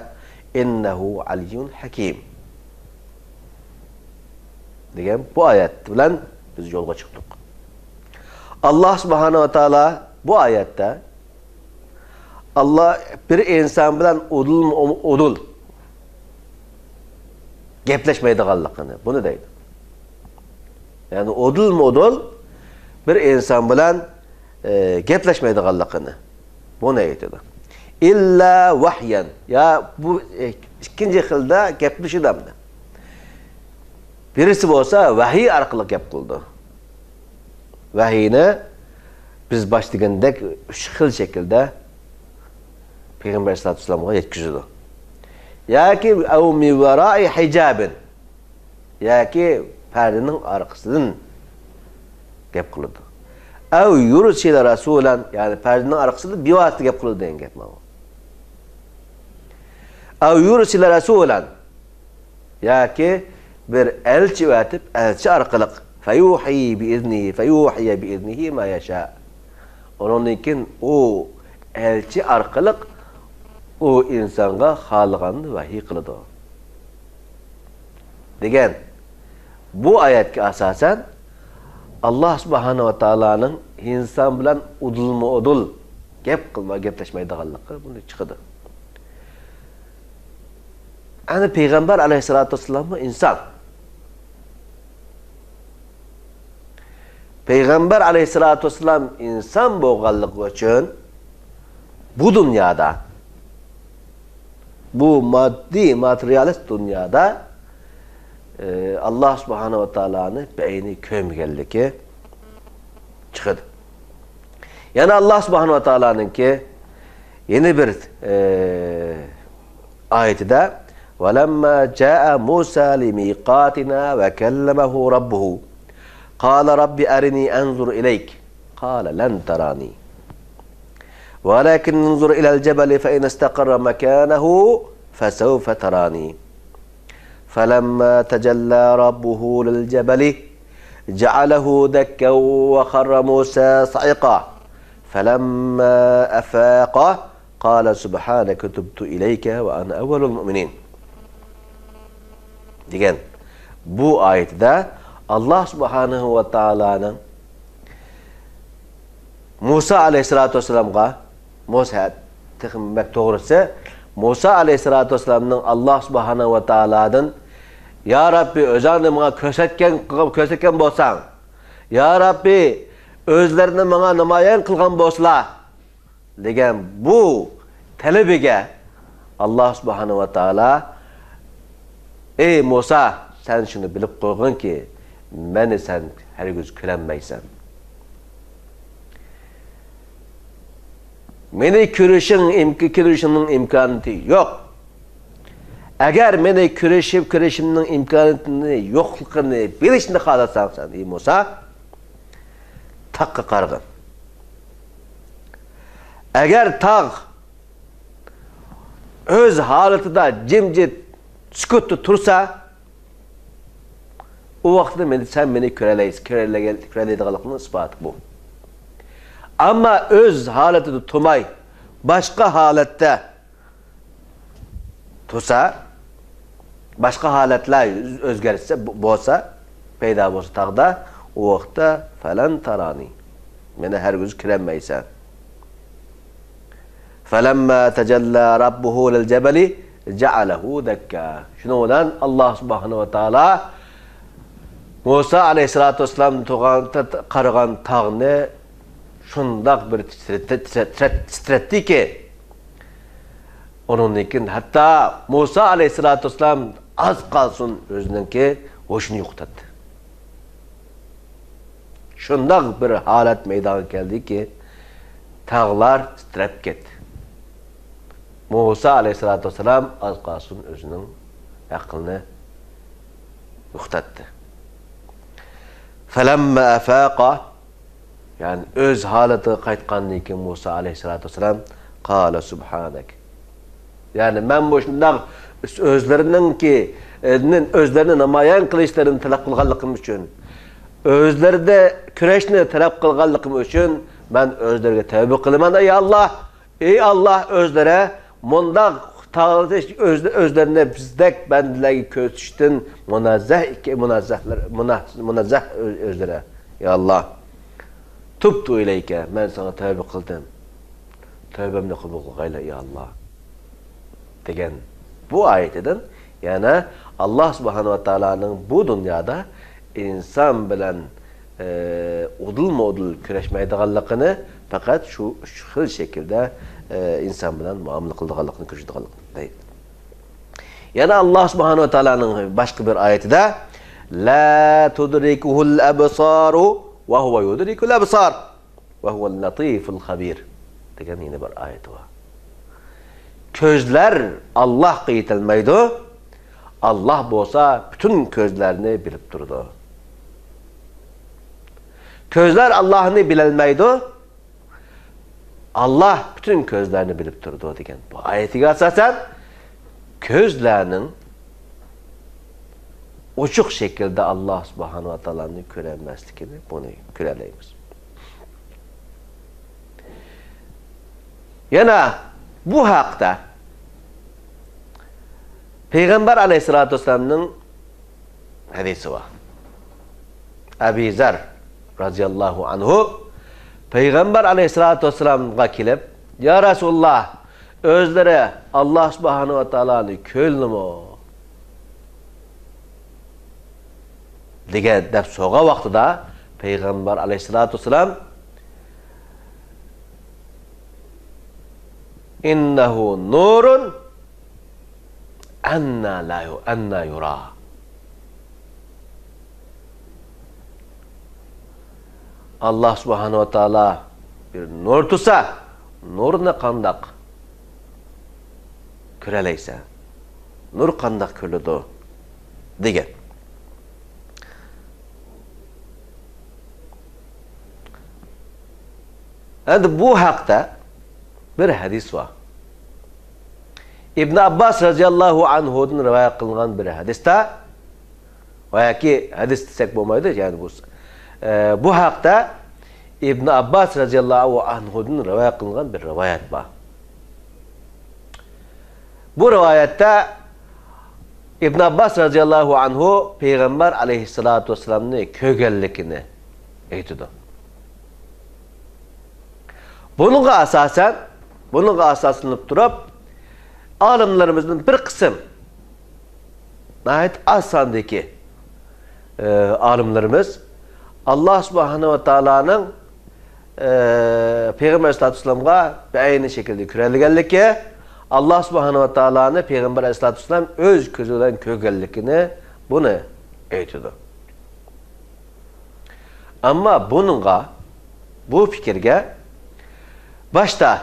اِنَّهُ عَلِيٌّ حَكِيمٌ degen bu ayet bilen biz yolga çıktık. Allah subhanahu ve ta'ala bu ayette Allah bir insan bilen udul gepleşmeydiganligini bunu deydi. Yani udul bir insan bilen gepleşmeydiganligini bunu aytadi. İlla vahyen ya bu ikinci xilda gepleşidamdı. Birisi olsa vahiy arqali gap qildi. Vahiyni biz başlagandek üç xil şekilde Peygamber aleyhissalatu vesselam'a yetkizdi. Yoki ev min vera'i hijabin yoki perdenin arkasından gap qildi. Ev yursil rasulan yani perdenin arkasında bir vasıta gap qildi degan gap. Ev yursil rasulan yoki bir elçi ötüp elçi arkalık feyuhi biiznihi ma yasha. Onun için o elçi arkalık o insanga halıganını vahiy kılıdı. Degen bu ayetki asasen Allah subhanahu ve ta'ala'nın insan bilen udul gep kılma gepleşmeydiganlığı bunu çıkıdı. Yani Peygamber aleyhissalatu vesselam insan. Peygamber aleyhissalatu vesselam insan bolganlygy üçün bu dünyada, bu maddi, materyalist dünyada Allah subhanahu wa ta'ala'nı beyni kömgelliki çıkıdı. Yani Allah subhanahu wa ta'ala'nın ki yeni bir ayetinde وَلَمَّا جَاءَ مُوسَى لِمِيقَاتِنَا وَكَلَّمَهُ رَبُّهُ قَالَ رَبِّ أَرِنِي أَنْظُرْ إِلَيْكَ قَالَ لَنْ تَرَانِي وَلَكِنْ انْظُرْ إِلَى الْجَبَلِ فَإِنْ اسْتَقَرَّ مَكَانَهُ فَسَوْفَ تَرَانِي فَلَمَّا تَجَلَّى رَبُّهُ لِلْجَبَلِ جَعَلَهُ دَكًّا وَخَرَّ مُوسَى صَعِقًا فَلَمَّا أَفَاقَ قَالَ سُبْحَانَكَ تُبْتُ إِلَيْكَ وَأَنَا أَوَّلُ الْمُؤْمِنِينَ Diyen bu ayette Allah subhanahu wa ta'ala'nın Musa aleyhissalatu vesselam'a Musa tıkınmak doğrusu Musa aleyhissalatu vesselam'ın Allah subhanahu wa ta'ala'nın Ya Rabbi özanı bana kösetken bolsan Ya Rabbi özlerini bana namayan kılgan bolsla degen bu talebige Allah subhanahu wa ta'ala ey Musa sen şunu bilip koygun ki beni sen hergüz kölenmeysen. Meni kürüşünün imkanı yok. Eğer meni kürüşümün imkanı yokluğunu bilişini kalarsan sen ey Musa takkı kargın. Eğer tağ öz halatında cimcit sükuttu tursa o vaxtda sen beni köreleydiğalıqının ispatı bu. Ama öz halatını tutmay başka halette tursa başka haletler özgerse bolsa peyda bolsa tağda o vaxtda falan tarani meni hergüz kirenmeysen. فَلَمَّا تَجَلَّى رَبُّهُ لِلْجَبَلِ جَعَلَهُ دَكَّا Şundan Allah subhanahu wa ta'ala Musa aleyhissalatu vesselam qarıgan tağını şundaq bir titretti ki onunkin hatta Musa aleyhissalatu vesselam az kalsın özününki hoşunu yoqtatdı. Şundaq bir halat meydana geldi ki tağlar titrep ketdi. Musa aleyhissalatu vesselam az kalsın özünün aklını yoqtatdı. فَلَمَّا أَفَاقَ yani öz halatı qaytqandan ki Musa aleyhissalatu vesselam qala subhanak yani men bu şundaq özlerini namayan qilishlerini talab qilganligim uchun özlerinde küreşni talab qilganligim uchun men özlerine tövbe qilaman ey Allah özlere mundaq özlerine bizdek bendilergi kötüştün munazzah özlere ya Allah tubtu ileyke ben sana tövbe kıldım tövbemle kabul kıyla ya Allah degen bu ayeteden yani Allah subhanahu wa ta'ala'nın bu dünyada insan bilen udul küreşmeydiğanlıqını fakat şu şekilde insan bilen muamele kıldığanlıqını küreşmeydiğanlıqını değil. Yani Allah subhanahu wa ta'ala'nın başka bir ayeti de la tudrikuhul absaru ve huve yudrikul absar ve huvel latiful habir degen yine bir ayet var. Közler Allah kıyıtılmaydı. Allah bolsa bütün közlerini bilip durdu. Közler Allah'ını bilelmeydi. Allah bütün közlerini bilip durdu degen. Bu ayetiga asasen közlerinin uçuk şekilde Allah subhanahu wa ta'ala'nı göremezlikini bunu göreleyimiz. Yana bu hakta Peygamber aleyhissalatu vesselam'nın hadisi var. Ebu Zer radıyallahu anhu Peygamber aleyhissalatu vesselam'a kelip ya Resulullah özlere Allah subhanahu wa ta'ala'nı kölnümü degen dep soğa vaqtida Peygamber aleyhissalatu vesselam innehu nurun anna yura. Allah subhanahu wa ta'ala bir nur tutsa, nuruna kandak köreleyse, nur kandak körlüdü degen. Endi bu hakta bir hadis var. İbn Abbas radıyallahu anhu'dan rivayet kılınan bir hadiste, veya ki hadis desek bulmaydı, yani bu hakta İbn Abbas radıyallahu anhu'dan rivayet kılınan bir rivayet var. Bu rivayette İbn Abbas radıyallahu anhu Peygamber aleyhissalatu vesselam'ın kögellikini aytdı. Bununla asaslanıp durup alimlerimizin bir kısım nahayet az sandaki alimlerimiz Allah subhanahu ve ta'ala'nın Peygamber aleyhissalatu vesselam'a aynı şekilde körelgenliki, Allah subhanahu ve ta'ala'nın Peygamber aleyhissalatu vesselam öz közüden kögellikini bunu aytdı. Ama bununla bu fikirge başta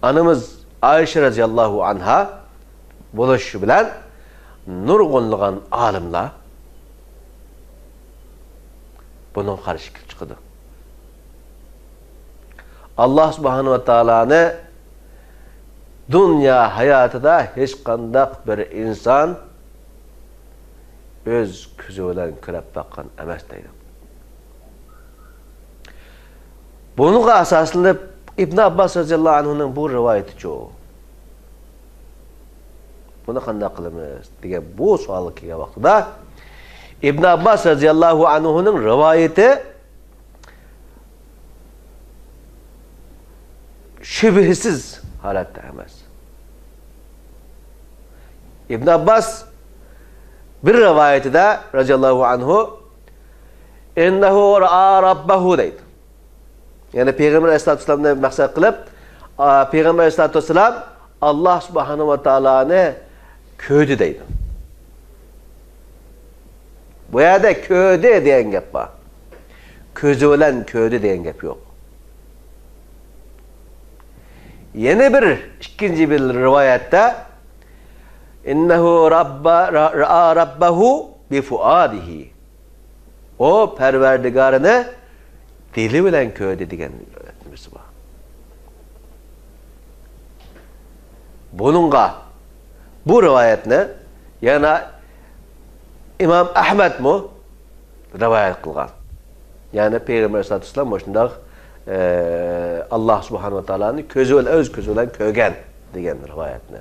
anımız Ayşe radıyallahu anha buluşu bilen nurgunluğun alimla bunun karışıklığı çıkdı. Allah subhanahu ve ta'ala'nı dünya hayatıda hiç kandak bir insan öz közü bilen körep bakkan emes deydi. Bunun asasında İbn Abbas radıyallahu anhu'nun bu rivayeti çoğu. Bunu kanday kılımız diye bu sualı ki vaxtıda İbn Abbas radıyallahu anhu'nun rivayeti şüphesiz halatta emas. İbn Abbas bir rivayeti de radıyallahu anhu innehu ra'a rabbahu deydi. Yani Peygamber aleyhissalatu vesselam'dan maksat kılıp Peygamber aleyhissalatu vesselam Allah subhanahu ve ta'ala'nı köydü deydi. Bu yerde köydü diyen gap var. Közü olan köydü diyen gap yok. Yeni bir ikinci bir rivayette innehu ra'a rabbahu bi fuadihi. O perverdigarını dili bilen köydü diyen öğretimiz var. Bununla bu rivayetine yani İmam Ahmed mu rivayet kılgan. Yani Peygamber aleyhissalatu vesselam başında Allah subhanahu ve ta'ala'nın öz közü olan kögen diyen rivayetine.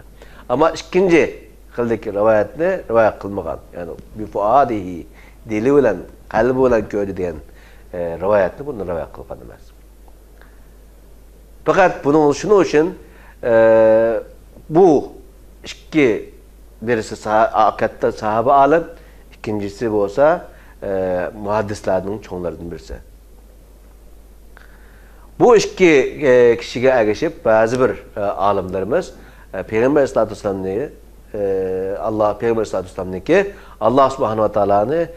Ama ikinci kıldaki rivayetine rivayet kılmagan. Yani bir fuadihi dili bilen kalbi bilen köydü diyen rivayetini bunu rivayet kılgan demez. Fakat bunun şunu için bu iki birisi hakikaten sahabe alim, ikincisi bu olsa muhaddislerinin çoğunlarından birisi. Bu iki kişiye erişip bazı bir alimlerimiz Peygamber aleyhissalatu vesselam'ı Peygamber aleyhissalatu vesselam'daki Allah subhanahu ve ta'ala'nı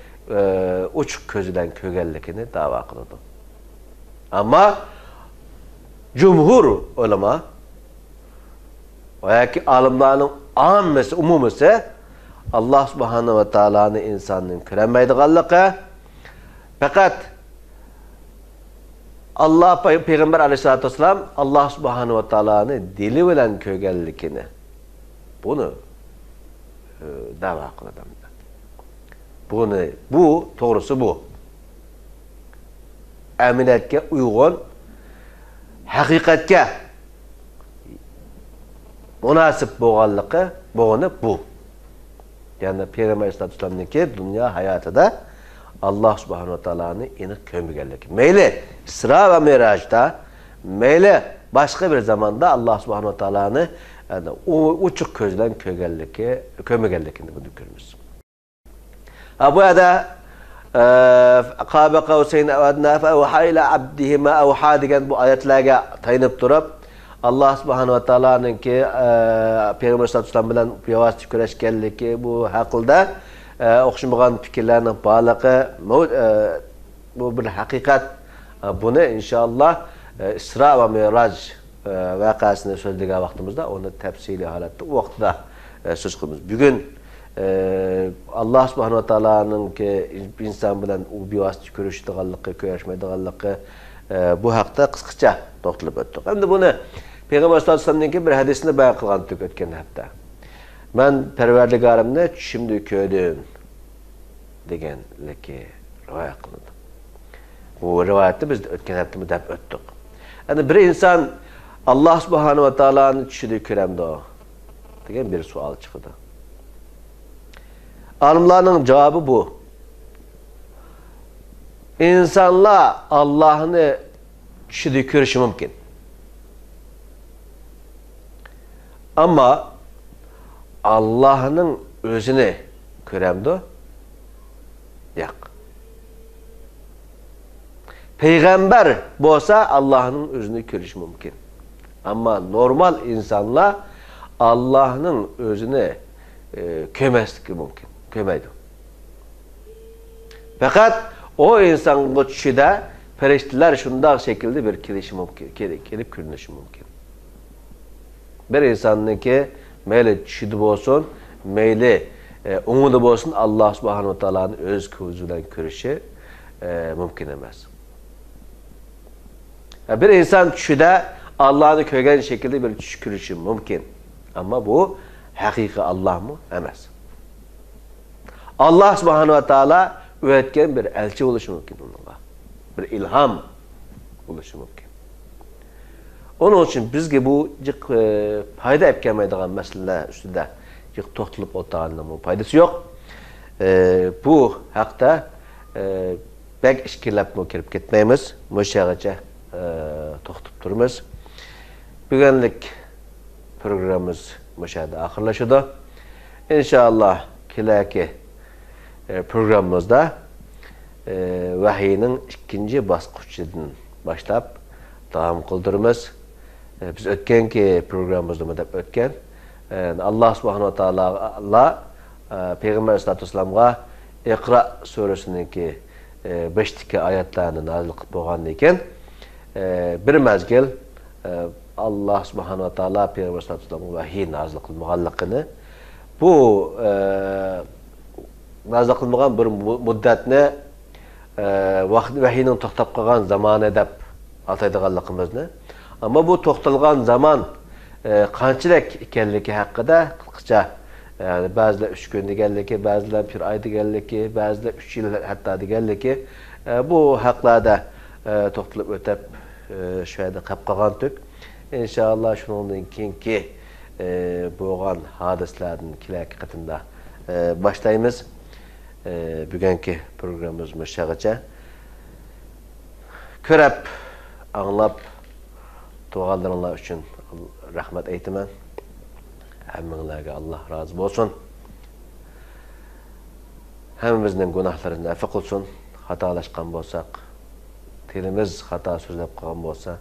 uçuk közüden kögellikini dava kıldı. Ama cumhur ulema veya ki alimlerin ammesi, umumisi Allah subhanahu ve ta'ala'nı insanın köremeydiğallığı fakat Allah Peygamber aleyhissalatu vesselam Allah subhanahu ve ta'ala'nı dili bilen kögellikini bunu dava kıldı. Bu doğrusu bu. Eminetke uygun hakikatke münasip boğanlığı bu. Yani Peygamber aleyhissalatu vesselam'daki dünya hayatıda Allah subhanahu ve ta'ala'nı inik kömügellik. Meyle Sıra ve Miraç'ta, meyle başka bir zamanda Allah subhanahu ve ta'ala'nı yani uçuk közden kömügellikini bunu görürüz. Bu arada Qaba qawsayn aw adna fa awha ila abdihi ma awha degan bu oyatlarga tayanib turib Allah subhanahu wa ta'alaningki Peygamber sallallohu alayhi vasallam bilan bevosita kurashganligi bu haqida o'xshamagan fikrlarning borligi bu bir haqiqat. Buni inshaalloh Isra va Mi'raj vaqasini so'zlagan vaqtimizda uni tafsili holatda vaqtida so'z qilamiz. Bugun Allah subhanahu wa ta'alaningki inson bilan u bevosita ko'rishadiganligi, ko'rishmaydiganligi bu haqda qisqacha to'xtalib o'tdik. Endi buni Peygamber sallallohu alayhi vasallamning bir hadisini bayon qilgan o'tgan hafta. Men Parvardigorimni tushimda ko'rdim deganligi rivoyat qilindi. Bu rivoyatni biz o'tgan hafta deb o'tdik. Endi bir inson Allah subhanahu wa ta'alani tushida ko'ramdi degan bir savol chiqdi. Alimlarning javobi bu. İnsanlar Allah'ını tushida ko'rishi mumkin. Ama Allah'ın özünü ko'ramdi? Yo'q. Peygamber bo'lsa Allah'ın özünü ko'rishi mumkin. Ama normal insanlar Allah'ın özünü ko'rmasligi mumkin. Ko'rmaydi. Fakat o insanın tushida farishtalar shunday şekilde bir kelishi mumkin, kelib ko'rinishi mumkin. Bir insonniki mayli tushida bo'lsin, mayli o'ngida bo'lsin, Alloh subhanahu va taoloni o'z ko'zi bilan ko'rishi mumkin emas. Bir inson tushida Allohni ko'rgan şekilde bir tush ko'rishi mumkin. Ama bu haqiqiy Allohmi emas. Allah subhanahu va taolo öğretken bir elçi oluşu mümkün onunla. Bir ilham oluşu mümkün. Onun için bizge bu fayda etkemeyidigan meseleler üstünde to'xtalib o'tirganning foydasi yo'q. Bu haqda bek ishkilab kirib ketmaymiz. Mo'shagacha to'xtab turamiz. Bugunlik programmamiz mo'shada oxirlashadi. İnşallah kelaki programımızda vahiyning ikinci bosqichidan boshlab davom qildiramiz. Biz o'tganki programımızda deb o'tgan Allah subhanahu wa taolo Peygamber sallallohu alayhi vasallamga Iqra surasiningki 5 oyatlarni nozil qilib bo'lgan ekan, bir mezgil Allah subhanahu wa taolo Peygamber sallallohu alayhi vasallamga vahiy nozil qilmaganligini bu nazil qilmagan bir muddatni vaqt vahiyning to'xtab qolgan zamoni deb ataydiganligimizni, ammo bu to'xtalgan zaman qanchalik ekanligi haqida qisqacha, yani ba'zilar 3 kun deganligi, ba'zilar 1 oy deganligi, ba'zilar 3 yil hatto deganligi, bu haqlarda to'xtalib o'tib shu yerda qolib qolgandik. Inshaalloh shundan keyingi bo'lgan hadislarning kelasi qatimda boshlaymiz. Bugungi programmamiz mushagacha. Ko'rib, anglab to'g'anlaringlar uchun rahmat aytaman. Hammanglarga Alloh rozi bo'lsin. Hammamizning gunohlarini afv qilsin. Xatolashgan bo'lsak, tilimiz xato so'zlab qolgan bo'lsa,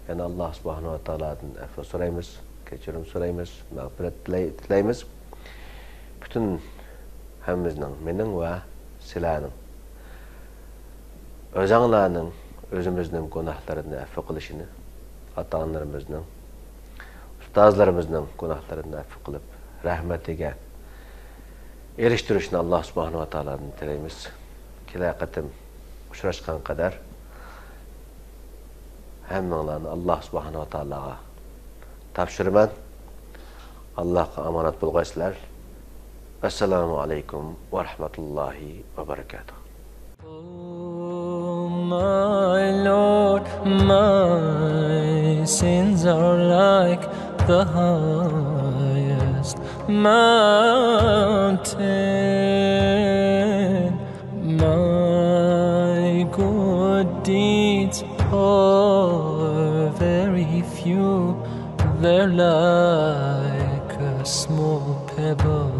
yana Alloh subhanahu va taolodan afv so'raymiz, kechirim so'raymiz, mag'firat tilaymiz. Bütün hammamizning, mening va sizlarning o'zinglarning o'zimizning gunohlarini afv qilishini, ota-onalarimizning, ustozlarimizning gunohlarini afv qilib, rahmatiga erishtirishni Alloh subhanahu va taolodan tilaymiz. Kelasi qatim uchrashgan qadar hammanglarni Alloh subhanahu va taologa topshiraman. Allohga omonat bo'lg'aysizlar. Assalomu alaykum va rahmatullohi va barakatuh. Oh my Lord, my sins are like the highest mountain. My good deeds are very few. They're like a small pebble